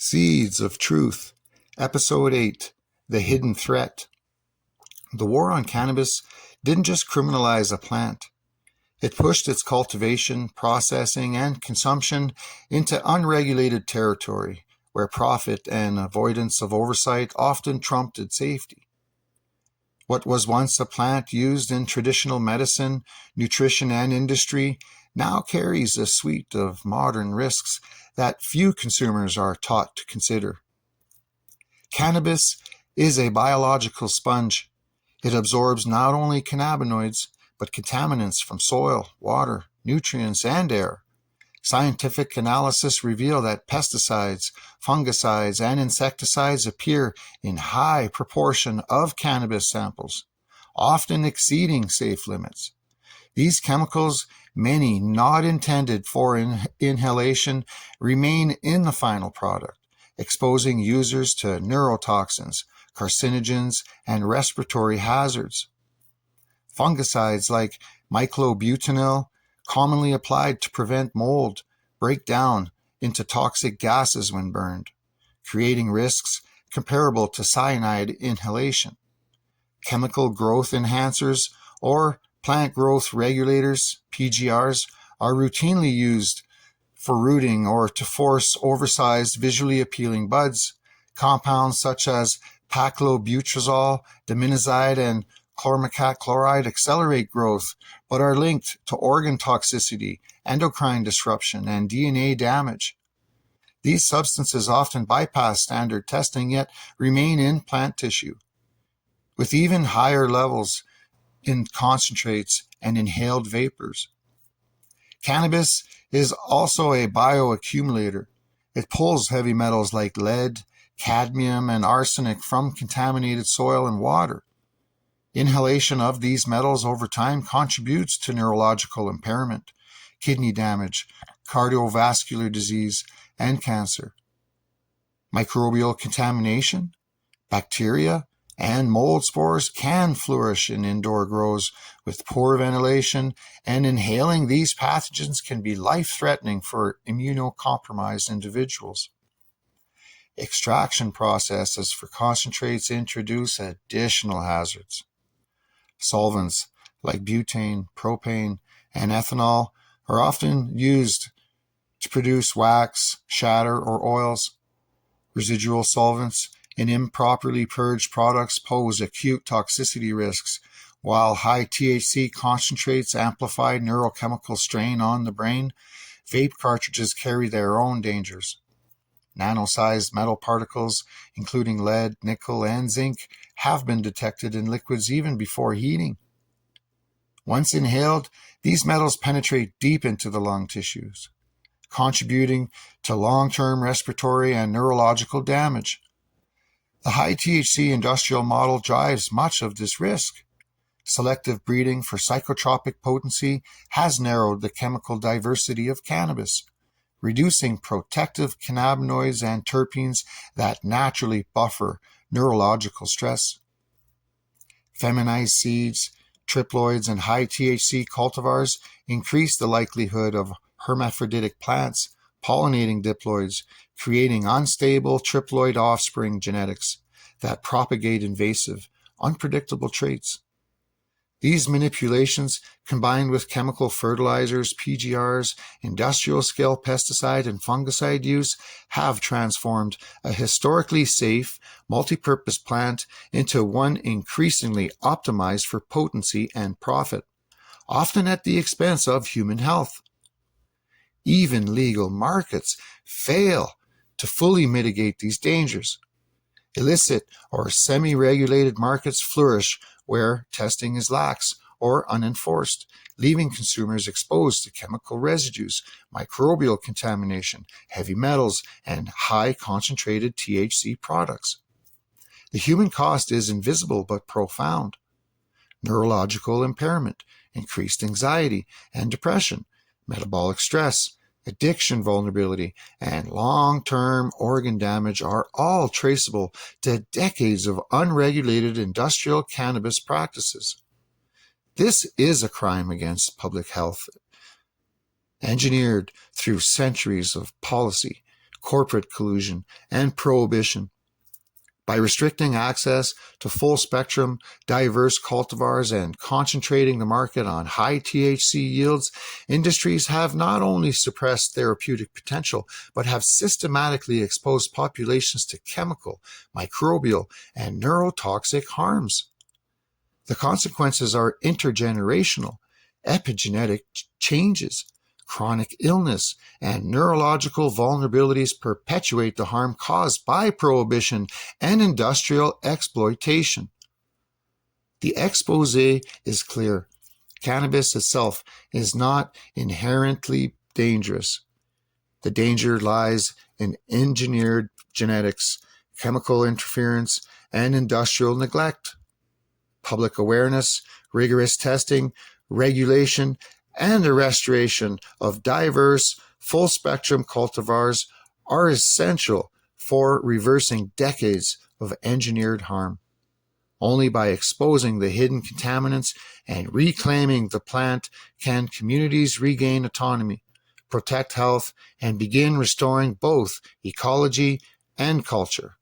Seeds of Truth, Episode 8, The Hidden Threat. The war on cannabis didn't just criminalize a plant. It pushed its cultivation, processing, and consumption into unregulated territory, where profit and avoidance of oversight often trumped safety. What was once a plant used in traditional medicine, nutrition, and industry now carries a suite of modern risks that few consumers are taught to consider. Cannabis is a biological sponge. It absorbs not only cannabinoids, but contaminants from soil, water, nutrients, and air. Scientific analysis reveal that pesticides, fungicides, and insecticides appear in high proportion of cannabis samples, often exceeding safe limits. These chemicals, many not intended for inhalation, remain in the final product, exposing users to neurotoxins, carcinogens, and respiratory hazards. Fungicides like myclobutanil, commonly applied to prevent mold, break down into toxic gases when burned, creating risks comparable to cyanide inhalation. Chemical growth enhancers or plant growth regulators, PGRs, are routinely used for rooting or to force oversized, visually appealing buds. Compounds such as paclobutrazol, diminazide, and chlormicat chloride accelerate growth, but are linked to organ toxicity, endocrine disruption, and DNA damage. These substances often bypass standard testing, yet remain in plant tissue, with even higher levels in concentrates and inhaled vapors. Cannabis is also a bioaccumulator. It pulls heavy metals like lead, cadmium, and arsenic from contaminated soil and water. Inhalation of these metals over time contributes to neurological impairment, kidney damage, cardiovascular disease, and cancer. Microbial contamination, bacteria, and mold spores can flourish in indoor grows with poor ventilation, and inhaling these pathogens can be life-threatening for immunocompromised individuals. Extraction processes for concentrates introduce additional hazards. Solvents like butane, propane, and ethanol are often used to produce wax, shatter, or oils. Residual solvents in improperly purged products pose acute toxicity risks, while high-THC concentrates amplify neurochemical strain on the brain. Vape cartridges carry their own dangers. Nano-sized metal particles, including lead, nickel, and zinc, have been detected in liquids even before heating. Once inhaled, these metals penetrate deep into the lung tissues, contributing to long-term respiratory and neurological damage. The high-THC industrial model drives much of this risk. Selective breeding for psychotropic potency has narrowed the chemical diversity of cannabis, reducing protective cannabinoids and terpenes that naturally buffer neurological stress. Feminized seeds, triploids, and high-THC cultivars increase the likelihood of hermaphroditic plants pollinating diploids, creating unstable triploid offspring genetics that propagate invasive, unpredictable traits. These manipulations, combined with chemical fertilizers, PGRs, industrial-scale pesticide and fungicide use, have transformed a historically safe, multi-purpose plant into one increasingly optimized for potency and profit, often at the expense of human health. Even legal markets fail to fully mitigate these dangers. Illicit or semi-regulated markets flourish where testing is lax or unenforced, leaving consumers exposed to chemical residues, microbial contamination, heavy metals, and high-concentrated THC products. The human cost is invisible but profound. Neurological impairment, increased anxiety and depression, metabolic stress, addiction vulnerability, and long-term organ damage are all traceable to decades of unregulated industrial cannabis practices. This is a crime against public health, engineered through centuries of policy, corporate collusion, and prohibition. By restricting access to full-spectrum, diverse cultivars and concentrating the market on high THC yields, industries have not only suppressed therapeutic potential, but have systematically exposed populations to chemical, microbial, and neurotoxic harms. The consequences are intergenerational, epigenetic changes. Chronic illness and neurological vulnerabilities perpetuate the harm caused by prohibition and industrial exploitation. The expose is clear. Cannabis itself is not inherently dangerous. The danger lies in engineered genetics, chemical interference, and industrial neglect. Public awareness, rigorous testing, regulation, and the restoration of diverse, full-spectrum cultivars are essential for reversing decades of engineered harm. Only by exposing the hidden contaminants and reclaiming the plant can communities regain autonomy, protect health, and begin restoring both ecology and culture.